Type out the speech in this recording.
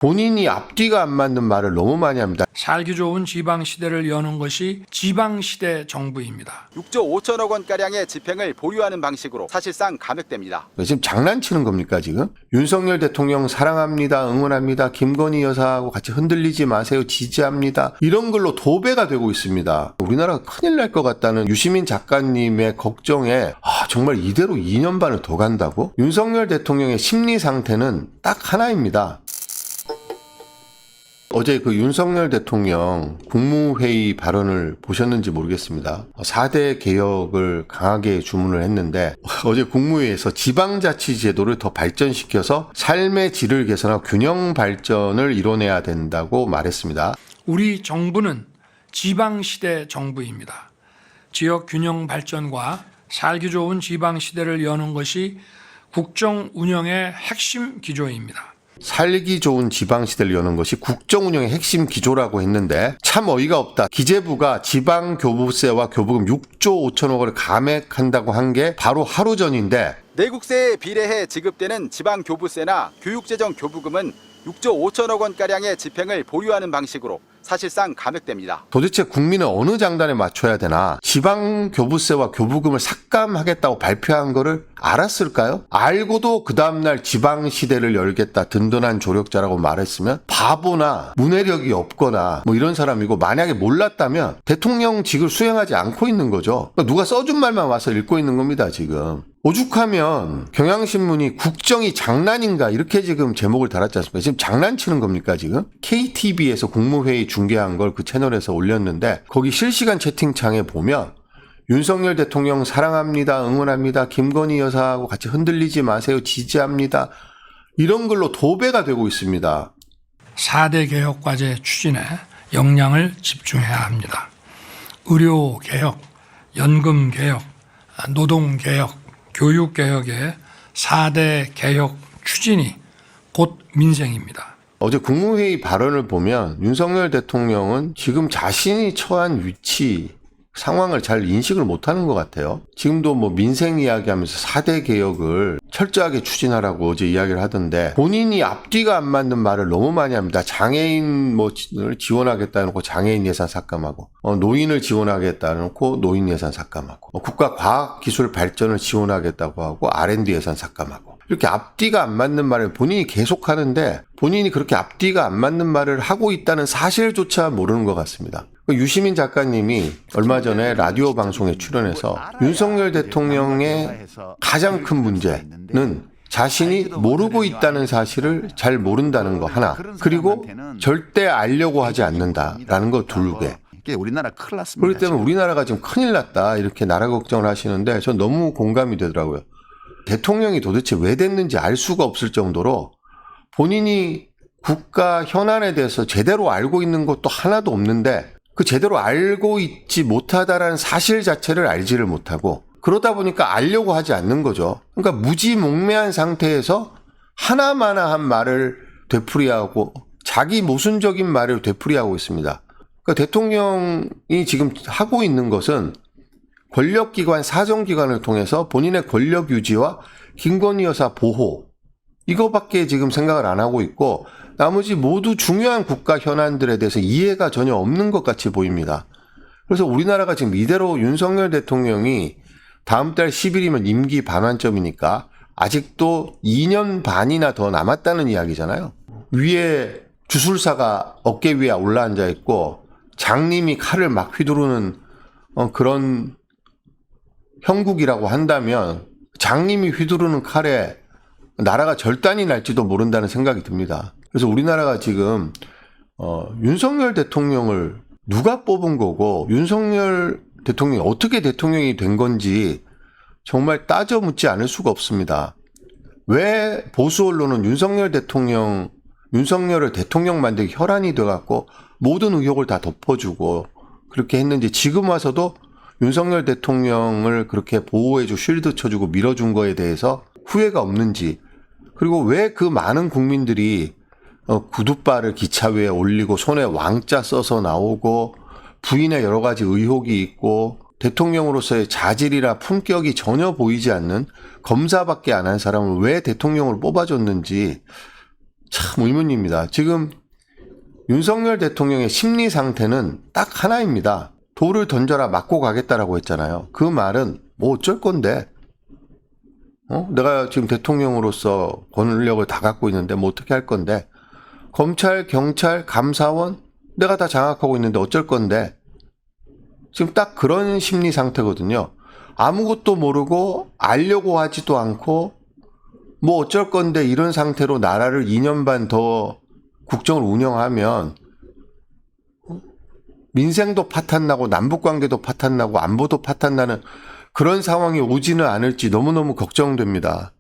본인이 앞뒤가 안 맞는 말을 너무 많이 합니다. 살기 좋은 지방시대를 여는 것이 지방시대 정부입니다. 6조 5천억 원가량의 집행을 보류하는 방식으로 사실상 감액됩니다. 지금 장난치는 겁니까 지금? 윤석열 대통령 사랑합니다, 응원합니다, 김건희 여사하고 같이 흔들리지 마세요, 지지합니다, 이런 걸로 도배가 되고 있습니다. 우리나라가 큰일 날 것 같다는 유시민 작가님의 걱정에 정말 이대로 2년 반을 더 간다고? 윤석열 대통령의 심리 상태는 딱 하나입니다. 어제 그 윤석열 대통령 국무회의 발언을 보셨는지 모르겠습니다. 4대 개혁을 강하게 주문을 했는데 어제 국무회의에서 지방자치제도를 더 발전시켜서 삶의 질을 개선하고 균형 발전을 이뤄내야 된다고 말했습니다. 우리 정부는 지방시대 정부입니다. 지역 균형 발전과 살기 좋은 지방시대를 여는 것이 국정 운영의 핵심 기조입니다. 살기 좋은 지방시대를 여는 것이 국정운영의 핵심 기조라고 했는데 참 어이가 없다. 기재부가 지방교부세와 교부금 6조 5천억 원을 감액한다고 한 게 바로 하루 전인데 내국세에 비례해 지급되는 지방교부세나 교육재정 교부금은 6조 5천억 원가량의 집행을 보류하는 방식으로 사실상 감액됩니다. 도대체 국민은 어느 장단에 맞춰야 되나? 지방교부세와 교부금을 삭감하겠다고 발표한 거를 알았을까요? 알고도 그 다음날 지방시대를 열겠다, 든든한 조력자라고 말했으면 바보나 문해력이 없거나 뭐 이런 사람이고, 만약에 몰랐다면 대통령직을 수행하지 않고 있는 거죠. 그러니까 누가 써준 말만 와서 읽고 있는 겁니다 지금. 오죽하면 경향신문이 국정이 장난인가 이렇게 지금 제목을 달았지 않습니까? 지금 장난치는 겁니까 지금? KTV에서 국무회의 중계한 걸 그 채널에서 올렸는데 거기 실시간 채팅창에 보면 윤석열 대통령 사랑합니다, 응원합니다, 김건희 여사하고 같이 흔들리지 마세요, 지지합니다, 이런 걸로 도배가 되고 있습니다. 4대 개혁과제 추진에 역량을 집중해야 합니다. 의료개혁, 연금개혁, 노동개혁, 교육개혁의 4대 개혁 추진이 곧 민생입니다. 어제 국무회의 발언을 보면 윤석열 대통령은 지금 자신이 처한 위치, 상황을 잘 인식을 못하는 것 같아요. 지금도 뭐 민생 이야기하면서 4대 개혁을 철저하게 추진하라고 어제 이야기를 하던데 본인이 앞뒤가 안 맞는 말을 너무 많이 합니다. 장애인 을 지원하겠다 해놓고 장애인 예산 삭감하고, 노인을 지원하겠다 해놓고 노인 예산 삭감하고, 국가 과학기술 발전을 지원하겠다고 하고 R&D 예산 삭감하고, 이렇게 앞뒤가 안 맞는 말을 본인이 계속 하는데 본인이 그렇게 앞뒤가 안 맞는 말을 하고 있다는 사실조차 모르는 것 같습니다. 유시민 작가님이 얼마 전에 라디오 방송에 출연해서 윤석열 대통령의 가장 큰 문제는 자신이 모르고 있다는 사실을 잘 모른다는 거 하나, 그리고 절대 알려고 하지 않는다라는 거 둘 개. 우리나라 큰일 났습니다. 그렇기 때문에 우리나라가 지금 큰일 났다 이렇게 나라 걱정을 하시는데 전 너무 공감이 되더라고요. 대통령이 도대체 왜 됐는지 알 수가 없을 정도로 본인이 국가 현안에 대해서 제대로 알고 있는 것도 하나도 없는데 그 제대로 알고 있지 못하다라는 사실 자체를 알지를 못하고, 그러다 보니까 알려고 하지 않는 거죠. 그러니까 무지몽매한 상태에서 하나마나한 말을 되풀이하고 자기 모순적인 말을 되풀이하고 있습니다. 그러니까 대통령이 지금 하고 있는 것은 권력기관, 사정기관을 통해서 본인의 권력 유지와 김건희 여사 보호, 이거밖에 지금 생각을 안 하고 있고 나머지 모두 중요한 국가 현안들에 대해서 이해가 전혀 없는 것 같이 보입니다. 그래서 우리나라가 지금 이대로 윤석열 대통령이 다음 달 10일이면 임기 반환점이니까 아직도 2년 반이나 더 남았다는 이야기잖아요. 위에 주술사가 어깨 위에 올라앉아 있고 장님이 칼을 막 휘두르는 그런 형국이라고 한다면 장님이 휘두르는 칼에 나라가 절단이 날지도 모른다는 생각이 듭니다. 그래서 우리나라가 지금 윤석열 대통령을 누가 뽑은 거고 윤석열 대통령이 어떻게 대통령이 된 건지 정말 따져 묻지 않을 수가 없습니다. 왜 보수 언론은 윤석열을 대통령 만들기 혈안이 돼갖고 모든 의혹을 다 덮어주고 그렇게 했는지, 지금 와서도 윤석열 대통령을 그렇게 보호해주고 쉴드 쳐주고 밀어준 거에 대해서 후회가 없는지, 그리고 왜 그 많은 국민들이 구두발을 기차 위에 올리고 손에 왕자 써서 나오고 부인의 여러 가지 의혹이 있고 대통령으로서의 자질이나 품격이 전혀 보이지 않는 검사밖에 안 한 사람을 왜 대통령으로 뽑아줬는지 참 의문입니다. 지금 윤석열 대통령의 심리 상태는 딱 하나입니다. 돌을 던져라 맞고 가겠다라고 했잖아요. 그 말은 뭐 어쩔 건데? 내가 지금 대통령으로서 권력을 다 갖고 있는데 뭐 어떻게 할 건데? 검찰, 경찰, 감사원 내가 다 장악하고 있는데 어쩔 건데? 지금 딱 그런 심리 상태거든요. 아무것도 모르고 알려고 하지도 않고 뭐 어쩔 건데 이런 상태로 나라를 2년 반 더 국정을 운영하면 민생도 파탄나고 남북관계도 파탄나고 안보도 파탄나는 그런 상황이 오지는 않을지 너무너무 걱정됩니다.